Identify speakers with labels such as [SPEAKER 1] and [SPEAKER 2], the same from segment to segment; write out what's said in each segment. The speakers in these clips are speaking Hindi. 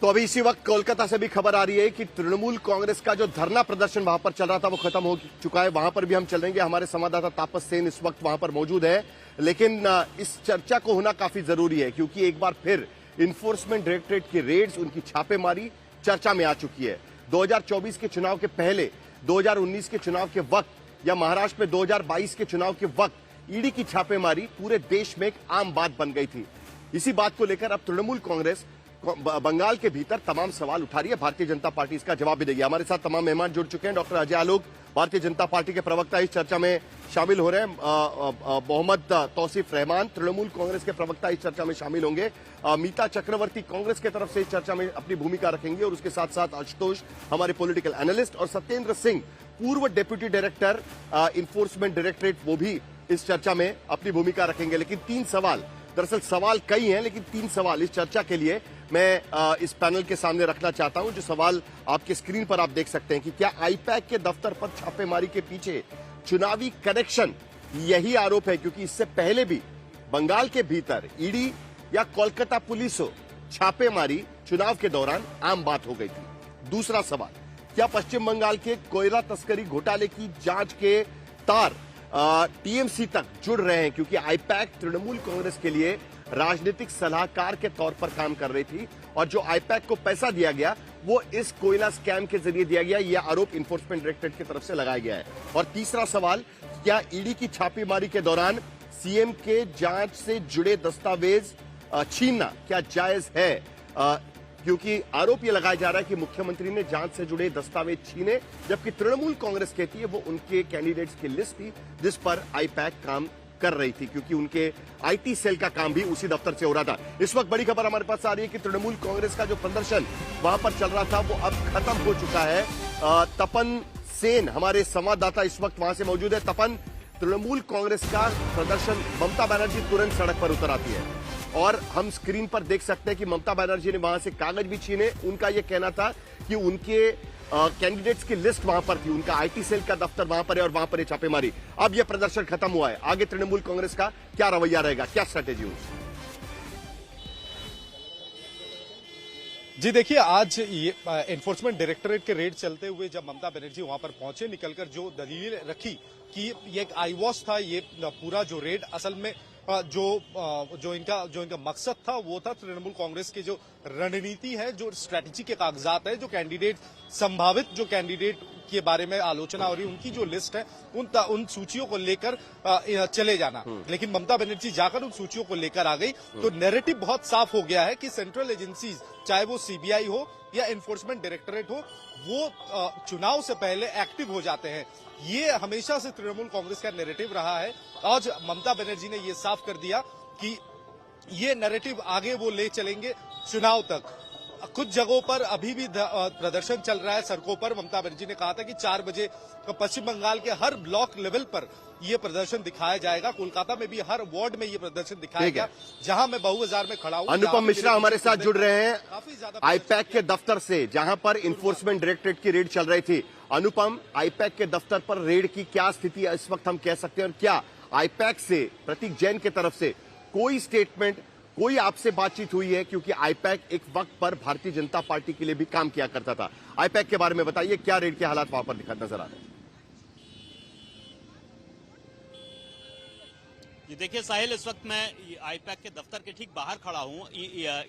[SPEAKER 1] तो अभी इसी वक्त कोलकाता से भी खबर आ रही है कि तृणमूल कांग्रेस का जो धरना प्रदर्शन वहां पर चल रहा था वो खत्म हो चुका है। वहां पर भी हम चलेंगे, हमारे संवाददाता तापस सेन इस वक्त वहां पर मौजूद है। लेकिन इस चर्चा को होना काफी जरूरी है क्योंकि एक बार फिर इन्फोर्समेंट डायरेक्टरेट की रेड्स, उनकी छापेमारी चर्चा में आ चुकी है। 2024 के चुनाव के पहले, 2019 के चुनाव के वक्त या महाराष्ट्र में 2022 के चुनाव के वक्त ईडी की छापेमारी पूरे देश में एक आम बात बन गई थी। इसी बात को लेकर अब तृणमूल कांग्रेस बंगाल के भीतर तमाम सवाल उठा रही है। भारतीय जनता पार्टी इसका जवाब भी देगी। हमारे साथ तमाम मेहमान जुड़ चुके हैं। डॉक्टर अजय आलोक, भारतीय जनता पार्टी के प्रवक्ता, इस चर्चा में शामिल हो रहे हैं। मोहम्मद तौसीफ रहमान, तृणमूल कांग्रेस के प्रवक्ता, इस चर्चा में शामिल होंगे। मीता चक्रवर्ती कांग्रेस की तरफ से इस चर्चा में अपनी भूमिका रखेंगे और उसके साथ साथ आशुतोष, हमारे पॉलिटिकल एनालिस्ट, और सत्येंद्र सिंह, पूर्व डेप्यूटी डायरेक्टर इन्फोर्समेंट डायरेक्टरेट, वो भी इस चर्चा में अपनी भूमिका रखेंगे। लेकिन तीन सवाल, दरअसल सवाल कई हैं लेकिन तीन सवाल इस चर्चा के लिए मैं इस पैनल के सामने रखना चाहता हूं। जो सवाल आपके स्क्रीन पर आप देख सकते हैं कि क्या आईपैक के दफ्तर पर छापेमारी के पीछे चुनावी कनेक्शन, यही आरोप है क्योंकि इससे पहले भी बंगाल के भीतर ईडी या कोलकाता पुलिस हो, छापेमारी चुनाव के दौरान आम बात हो गई थी। दूसरा सवाल, क्या पश्चिम बंगाल के कोयला तस्करी घोटाले की जांच के तार टीएमसी तक जुड़ रहे हैं क्योंकि आईपैक तृणमूल कांग्रेस के लिए राजनीतिक सलाहकार के तौर पर काम कर रही थी और जो आईपैक को पैसा दिया गया वो इस कोयला स्कैम के जरिए दिया गया, यह आरोप इन्फोर्समेंट डायरेक्टरेट की तरफ से लगाया गया है। और तीसरा सवाल, क्या ईडी की छापेमारी के दौरान सीएम के जांच से जुड़े दस्तावेज छीनना क्या जायज है? क्योंकि आरोप यह लगाया जा रहा है कि मुख्यमंत्री ने जांच से जुड़े दस्तावेज छीने, जबकि तृणमूल कांग्रेस कहती है वो उनके कैंडिडेट्स की लिस्ट थी जिस पर आईपैक काम कर रही थी क्योंकि उनके आईटी सेल का काम भी उसी दफ्तर से हो रहा था। इस वक्त बड़ी खबर हमारे पास आ रही है कि तृणमूल कांग्रेस का जो प्रदर्शन वहां पर चल रहा था वो अब खत्म हो चुका है। तपन सेन, हमारे संवाददाता, इस वक्त वहां से मौजूद है। तपन, तृणमूल कांग्रेस का प्रदर्शन, ममता बनर्जी तुरंत सड़क पर उतर आती है और हम स्क्रीन पर देख सकते हैं कि ममता बनर्जी ने वहां से कागज भी छीने। उनका यह कहना था कि उनके कैंडिडेट्स की लिस्ट वहां पर थी, उनका आईटी सेल का दफ्तर वहां पर है और वहां पर छापेमारी। अब यह प्रदर्शन खत्म हुआ है, आगे तृणमूल कांग्रेस का क्या रवैया रहेगा, क्या स्ट्रेटेजी होगी?
[SPEAKER 2] जी देखिए, आज ये एनफोर्समेंट डायरेक्टरेट के रेड चलते हुए जब ममता बनर्जी वहां पर पहुंचे, निकलकर जो दलील रखी कि ये एक आईवॉश था, ये पूरा जो रेड असल में जो इनका मकसद था वो था तृणमूल कांग्रेस की जो रणनीति है, जो स्ट्रैटेजी के कागजात है, जो कैंडिडेट, संभावित जो कैंडिडेट के बारे में आलोचना हो रही, उनकी जो लिस्ट है, उन सूचियों को लेकर चले जाना। लेकिन ममता बनर्जी जाकर उन सूचियों को लेकर आ गई, तो नैरेटिव बहुत साफ हो गया है कि सेंट्रल एजेंसीज, चाहे वो सीबीआई हो या एनफोर्समेंट डायरेक्टरेट हो, वो चुनाव से पहले एक्टिव हो जाते हैं। ये हमेशा से तृणमूल कांग्रेस का नैरेटिव रहा है। आज ममता बनर्जी ने ये साफ कर दिया कि ये नैरेटिव आगे वो ले चलेंगे चुनाव तक। कुछ जगहों पर अभी भी प्रदर्शन चल रहा है सड़कों पर। ममता बनर्जी ने कहा था कि 4 बजे पश्चिम बंगाल के हर ब्लॉक लेवल पर ये प्रदर्शन दिखाया जाएगा। कोलकाता में भी हर वार्ड में ये प्रदर्शन दिखाया गया। जहां मैं बाजार में खड़ा हूं,
[SPEAKER 1] अनुपम मिश्रा हमारे साथ जुड़ रहे हैं काफी ज्यादा आईपैक के दफ्तर से, जहां पर इन्फोर्समेंट डायरेक्टरेट की रेड चल रही थी। अनुपम, आईपैक के दफ्तर पर रेड की क्या स्थिति है इस वक्त हम कह सकते हैं, और क्या आईपैक से, प्रतीक जैन की तरफ से कोई स्टेटमेंट, कोई आपसे बातचीत हुई है? क्योंकि आईपैक एक वक्त पर भारतीय जनता पार्टी के लिए भी काम किया करता था। आईपैक के बारे में बताइए, क्या रेड के हालात वहां पर नजर आ रहे हैं?
[SPEAKER 3] ये देखिए साहिल, इस वक्त मैं आईपैक के दफ्तर के ठीक बाहर खड़ा हूं।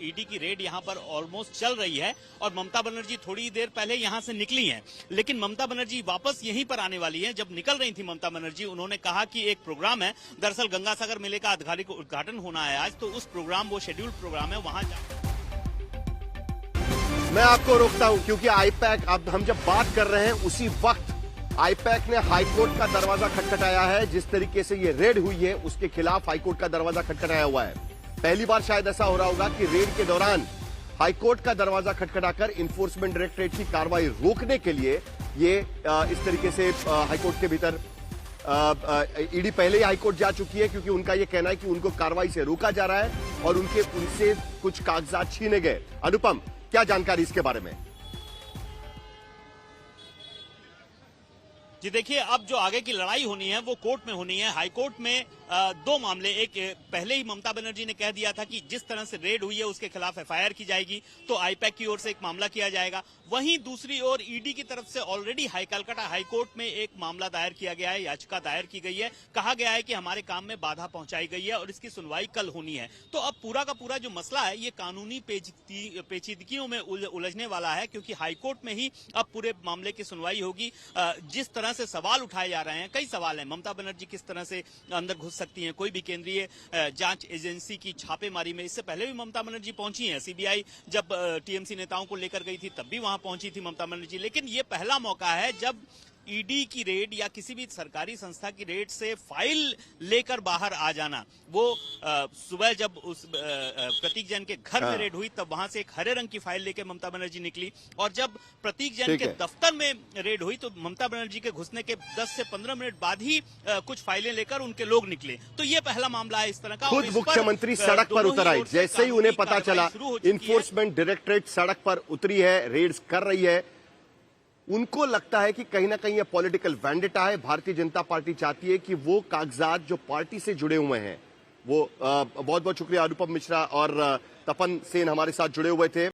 [SPEAKER 3] ईडी की रेड यहां पर ऑलमोस्ट चल रही है और ममता बनर्जी थोड़ी देर पहले यहां से निकली हैं। लेकिन ममता बनर्जी वापस यहीं पर आने वाली हैं। जब निकल रही थी ममता बनर्जी, उन्होंने कहा कि एक प्रोग्राम है, दरअसल गंगासागर मेले का आधिकारिक उद्घाटन होना है आज, तो उस प्रोग्राम, वो शेड्यूल्ड प्रोग्राम है, वहां
[SPEAKER 1] मैं आपको रोकता हूं क्योंकि आईपैक, अब हम जब बात कर रहे हैं उसी वक्त आईपैक ने हाईकोर्ट का दरवाजा खटखटाया है। जिस तरीके से ये रेड हुई है उसके खिलाफ हाईकोर्ट का दरवाजा खटखटाया हुआ है। पहली बार शायद ऐसा हो रहा होगा कि रेड के दौरान हाईकोर्ट का दरवाजा खटखटाकर इन्फोर्समेंट डायरेक्टरेट की कार्रवाई रोकने के लिए ये इस तरीके से हाईकोर्ट के भीतर ईडी पहले ही हाईकोर्ट जा चुकी है क्योंकि उनका यह कहना है कि उनको कार्रवाई से रोका जा रहा है और उनसे कुछ कागजात छीने गए। अनुपम, क्या जानकारी इसके बारे में?
[SPEAKER 3] जी देखिए, अब जो आगे की लड़ाई होनी है वो कोर्ट में होनी है। हाई कोर्ट में दो मामले, एक पहले ही ममता बनर्जी ने कह दिया था कि जिस तरह से रेड हुई है उसके खिलाफ एफआईआर की जाएगी, तो आईपैक की ओर से एक मामला किया जाएगा। वहीं दूसरी ओर ईडी की तरफ से ऑलरेडी कलकत्ता हाई कोर्ट में एक मामला दायर किया गया है, याचिका दायर की गई है। कहा गया है कि हमारे काम में बाधा पहुंचाई गई है और इसकी सुनवाई कल होनी है। तो अब पूरा का पूरा जो मसला है ये कानूनी पेचीदगियों में उलझने वाला है, क्योंकि हाईकोर्ट में ही अब पूरे मामले की सुनवाई होगी। जिस तरह से सवाल उठाए जा रहे हैं, कई सवाल हैं। ममता बनर्जी किस तरह से अंदर घुस सकती हैं, कोई भी केंद्रीय जांच एजेंसी की छापेमारी में। इससे पहले भी ममता बनर्जी पहुंची हैं, सीबीआई जब टीएमसी नेताओं को लेकर गई थी तब भी वहां पहुंची थी ममता बनर्जी। लेकिन ये पहला मौका है जब ईडी की रेड या किसी भी सरकारी संस्था की रेड से फाइल लेकर बाहर आ जाना। वो सुबह जब उस प्रतीक जैन के घर में रेड हुई तब वहां से एक हरे रंग की फाइल लेकर ममता बनर्जी निकली, और जब प्रतीक जैन के दफ्तर में रेड हुई तो ममता बनर्जी के घुसने के 10 से 15 मिनट बाद ही कुछ फाइलें लेकर उनके लोग निकले। तो ये पहला मामला है इस तरह का।
[SPEAKER 1] खुद मुख्यमंत्री सड़क पर उतर आई, जैसे ही उन्हें पता चला इन्फोर्समेंट डायरेक्टरेट सड़क पर उतरी है, रेड्स कर रही है, उनको लगता है कि कहीं ना कहीं ये पॉलिटिकल वेंडेटा है। भारतीय जनता पार्टी चाहती है कि वो कागजात जो पार्टी से जुड़े हुए हैं वो बहुत बहुत शुक्रिया अनुपम मिश्रा और तपन सेन हमारे साथ जुड़े हुए थे।